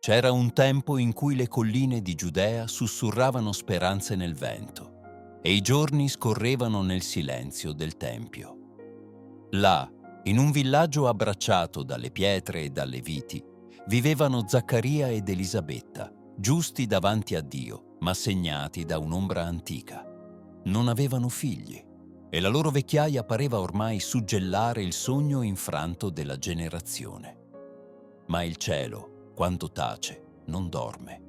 C'era un tempo in cui le colline di Giudea sussurravano speranze nel vento e i giorni scorrevano nel silenzio del Tempio. Là, in un villaggio abbracciato dalle pietre e dalle viti, vivevano Zaccaria ed Elisabetta, giusti davanti a Dio, ma segnati da un'ombra antica. Non avevano figli e la loro vecchiaia pareva ormai suggellare il sogno infranto della generazione. Ma il cielo, quando tace, non dorme.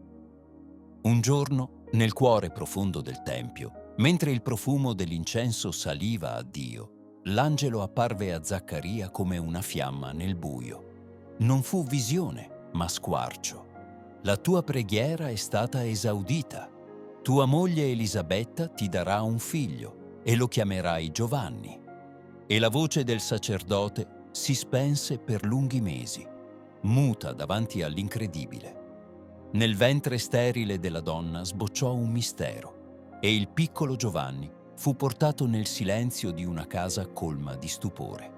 Un giorno, nel cuore profondo del Tempio, mentre il profumo dell'incenso saliva a Dio, l'angelo apparve a Zaccaria come una fiamma nel buio. Non fu visione, ma squarcio. La tua preghiera è stata esaudita. Tua moglie Elisabetta ti darà un figlio e lo chiamerai Giovanni. E la voce del sacerdote si spense per lunghi mesi, muta davanti all'incredibile. Nel ventre sterile della donna sbocciò un mistero e il piccolo Giovanni fu portato nel silenzio di una casa colma di stupore.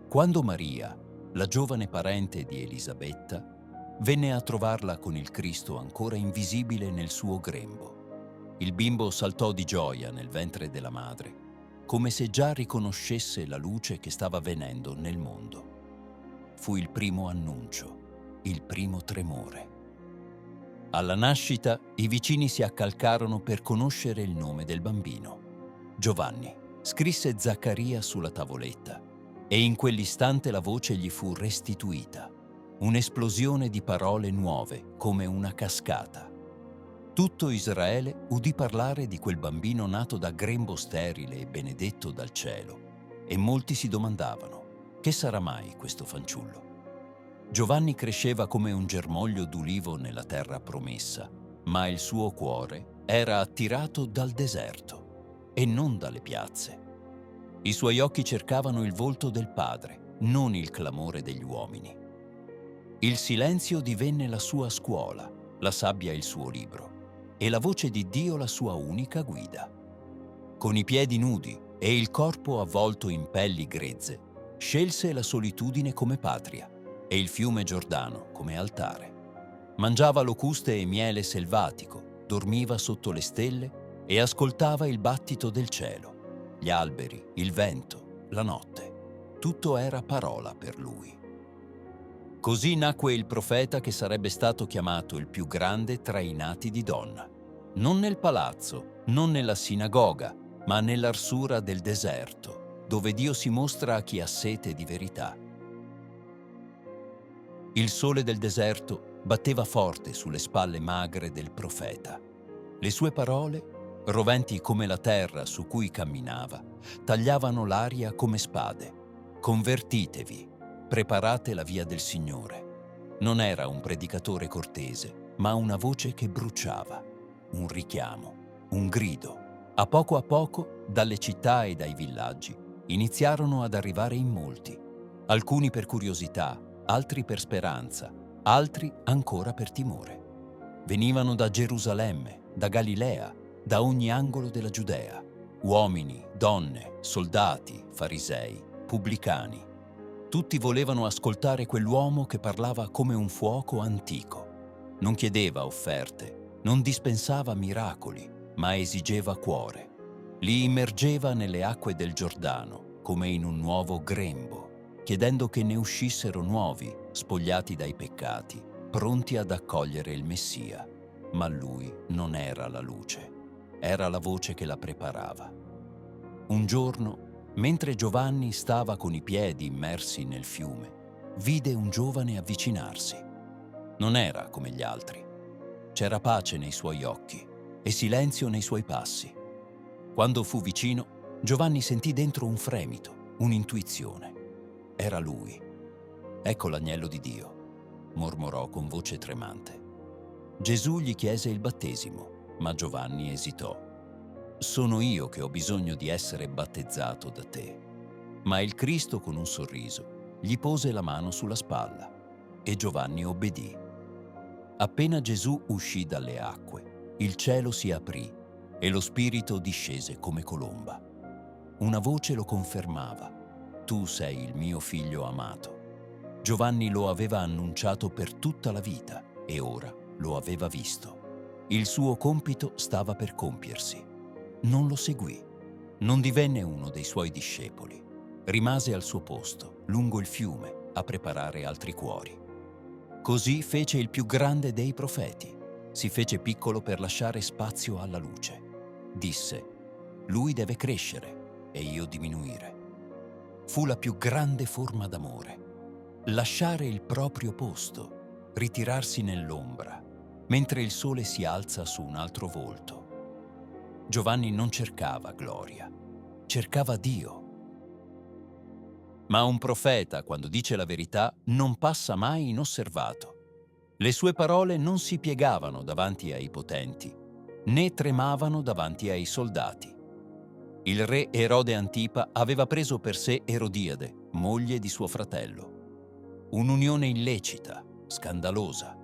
Quando Maria, la giovane parente di Elisabetta, venne a trovarla con il Cristo ancora invisibile nel suo grembo, il bimbo saltò di gioia nel ventre della madre, come se già riconoscesse la luce che stava venendo nel mondo. Fu il primo annuncio, il primo tremore. Alla nascita i vicini si accalcarono per conoscere il nome del bambino. Giovanni, scrisse Zaccaria sulla tavoletta, e in quell'istante la voce gli fu restituita, un'esplosione di parole nuove come una cascata. Tutto Israele udì parlare di quel bambino nato da grembo sterile e benedetto dal cielo, e molti si domandavano: che sarà mai questo fanciullo? Giovanni cresceva come un germoglio d'ulivo nella terra promessa, ma il suo cuore era attirato dal deserto e non dalle piazze. I suoi occhi cercavano il volto del Padre, non il clamore degli uomini. Il silenzio divenne la sua scuola, la sabbia il suo libro, e la voce di Dio la sua unica guida. Con i piedi nudi e il corpo avvolto in pelli grezze, scelse la solitudine come patria e il fiume Giordano come altare. Mangiava locuste e miele selvatico, dormiva sotto le stelle e ascoltava il battito del cielo, gli alberi, il vento, la notte. Tutto era parola per lui. Così nacque il profeta che sarebbe stato chiamato il più grande tra i nati di donna. Non nel palazzo, non nella sinagoga, ma nell'arsura del deserto, dove Dio si mostra a chi ha sete di verità. Il sole del deserto batteva forte sulle spalle magre del profeta. Le sue parole, roventi come la terra su cui camminava, tagliavano l'aria come spade. Convertitevi, preparate la via del Signore. Non era un predicatore cortese, ma una voce che bruciava, un richiamo, un grido. A poco, dalle città e dai villaggi, iniziarono ad arrivare in molti, alcuni per curiosità, altri per speranza, altri ancora per timore. Venivano da Gerusalemme, da Galilea, da ogni angolo della Giudea, uomini, donne, soldati, farisei, pubblicani. Tutti volevano ascoltare quell'uomo che parlava come un fuoco antico. Non chiedeva offerte, non dispensava miracoli, ma esigeva cuore. Li immergeva nelle acque del Giordano, come in un nuovo grembo, chiedendo che ne uscissero nuovi, spogliati dai peccati, pronti ad accogliere il Messia. Ma lui non era la luce, era la voce che la preparava. Un giorno, mentre Giovanni stava con i piedi immersi nel fiume, vide un giovane avvicinarsi. Non era come gli altri. C'era pace nei suoi occhi e silenzio nei suoi passi. Quando fu vicino, Giovanni sentì dentro un fremito, un'intuizione. Era lui. Ecco l'agnello di Dio, mormorò con voce tremante. Gesù gli chiese il battesimo, ma Giovanni esitò. Sono io che ho bisogno di essere battezzato da te. Ma il Cristo, con un sorriso, gli pose la mano sulla spalla e Giovanni obbedì. Appena Gesù uscì dalle acque, il cielo si aprì e lo Spirito discese come colomba. Una voce lo confermava: tu sei il mio figlio amato. Giovanni lo aveva annunciato per tutta la vita e ora lo aveva visto. Il suo compito stava per compiersi. Non lo seguì. Non divenne uno dei suoi discepoli. Rimase al suo posto, lungo il fiume, a preparare altri cuori. Così fece il più grande dei profeti. Si fece piccolo per lasciare spazio alla luce. Disse: «Lui deve crescere e io diminuire». Fu la più grande forma d'amore. Lasciare il proprio posto, ritirarsi nell'ombra, mentre il sole si alza su un altro volto. Giovanni non cercava gloria, cercava Dio. Ma un profeta, quando dice la verità, non passa mai inosservato. Le sue parole non si piegavano davanti ai potenti, né tremavano davanti ai soldati. Il re Erode Antipa aveva preso per sé Erodiade, moglie di suo fratello. Un'unione illecita, scandalosa.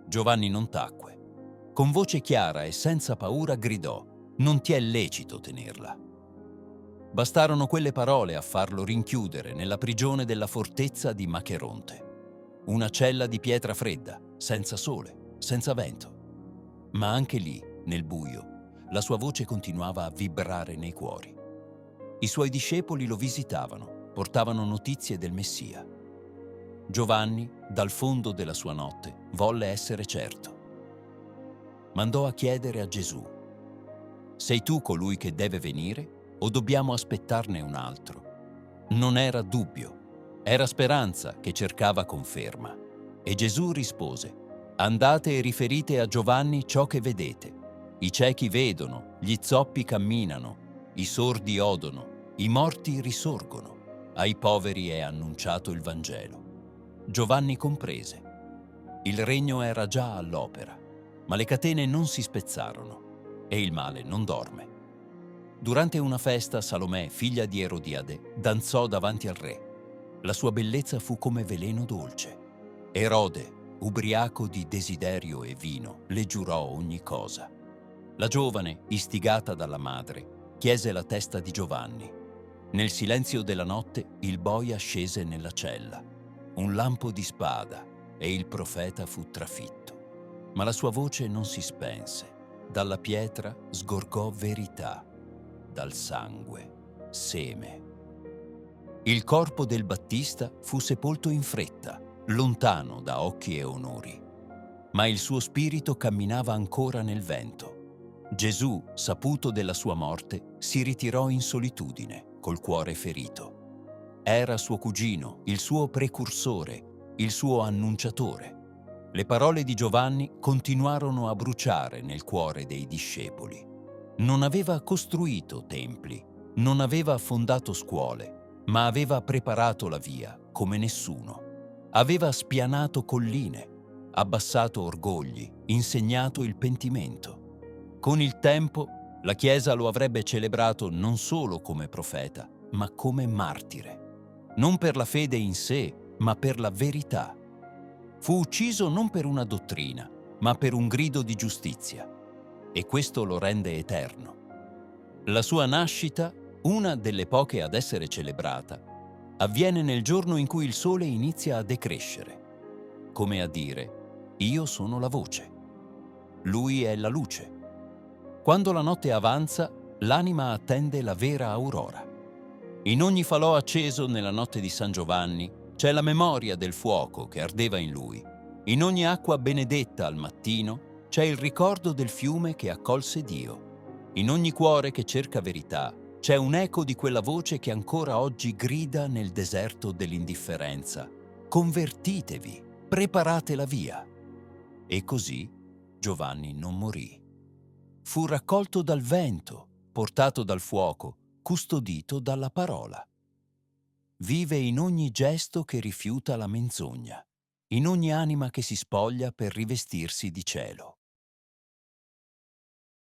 Giovanni non tacque. Con voce chiara e senza paura gridò: «Non ti è lecito tenerla». Bastarono quelle parole a farlo rinchiudere nella prigione della fortezza di Macheronte, una cella di pietra fredda, senza sole, senza vento. Ma anche lì, nel buio, la sua voce continuava a vibrare nei cuori. I suoi discepoli lo visitavano, portavano notizie del Messia. Giovanni, dal fondo della sua notte, volle essere certo. Mandò a chiedere a Gesù: «Sei tu colui che deve venire o dobbiamo aspettarne un altro?» Non era dubbio, era speranza che cercava conferma. E Gesù rispose: «Andate e riferite a Giovanni ciò che vedete. I ciechi vedono, gli zoppi camminano, i sordi odono, i morti risorgono, ai poveri è annunciato il Vangelo». Giovanni comprese. Il regno era già all'opera, ma le catene non si spezzarono e il male non dorme. Durante una festa, Salomè, figlia di Erodiade, danzò davanti al re. La sua bellezza fu come veleno dolce. Erode, ubriaco di desiderio e vino, le giurò ogni cosa. La giovane, istigata dalla madre, chiese la testa di Giovanni. Nel silenzio della notte il boia scese nella cella. Un lampo di spada e il profeta fu trafitto. Ma la sua voce non si spense. Dalla pietra sgorgò verità. Dal sangue, seme. Il corpo del Battista fu sepolto in fretta, lontano da occhi e onori. Ma il suo spirito camminava ancora nel vento. Gesù, saputo della sua morte, si ritirò in solitudine, col cuore ferito. Era suo cugino, il suo precursore, il suo annunciatore. Le parole di Giovanni continuarono a bruciare nel cuore dei discepoli. Non aveva costruito templi, non aveva fondato scuole, ma aveva preparato la via come nessuno. Aveva spianato colline, abbassato orgogli, insegnato il pentimento. Con il tempo, la Chiesa lo avrebbe celebrato non solo come profeta, ma come martire. Non per la fede in sé, ma per la verità. Fu ucciso non per una dottrina, ma per un grido di giustizia. E questo lo rende eterno. La sua nascita, una delle poche ad essere celebrata, avviene nel giorno in cui il sole inizia a decrescere, come a dire: «Io sono la voce, lui è la luce». Quando la notte avanza, l'anima attende la vera aurora. In ogni falò acceso nella notte di San Giovanni c'è la memoria del fuoco che ardeva in lui. In ogni acqua benedetta al mattino c'è il ricordo del fiume che accolse Dio. In ogni cuore che cerca verità c'è un eco di quella voce che ancora oggi grida nel deserto dell'indifferenza: «Convertitevi, preparate la via». E così Giovanni non morì. Fu raccolto dal vento, portato dal fuoco, custodito dalla parola. Vive in ogni gesto che rifiuta la menzogna, in ogni anima che si spoglia per rivestirsi di cielo.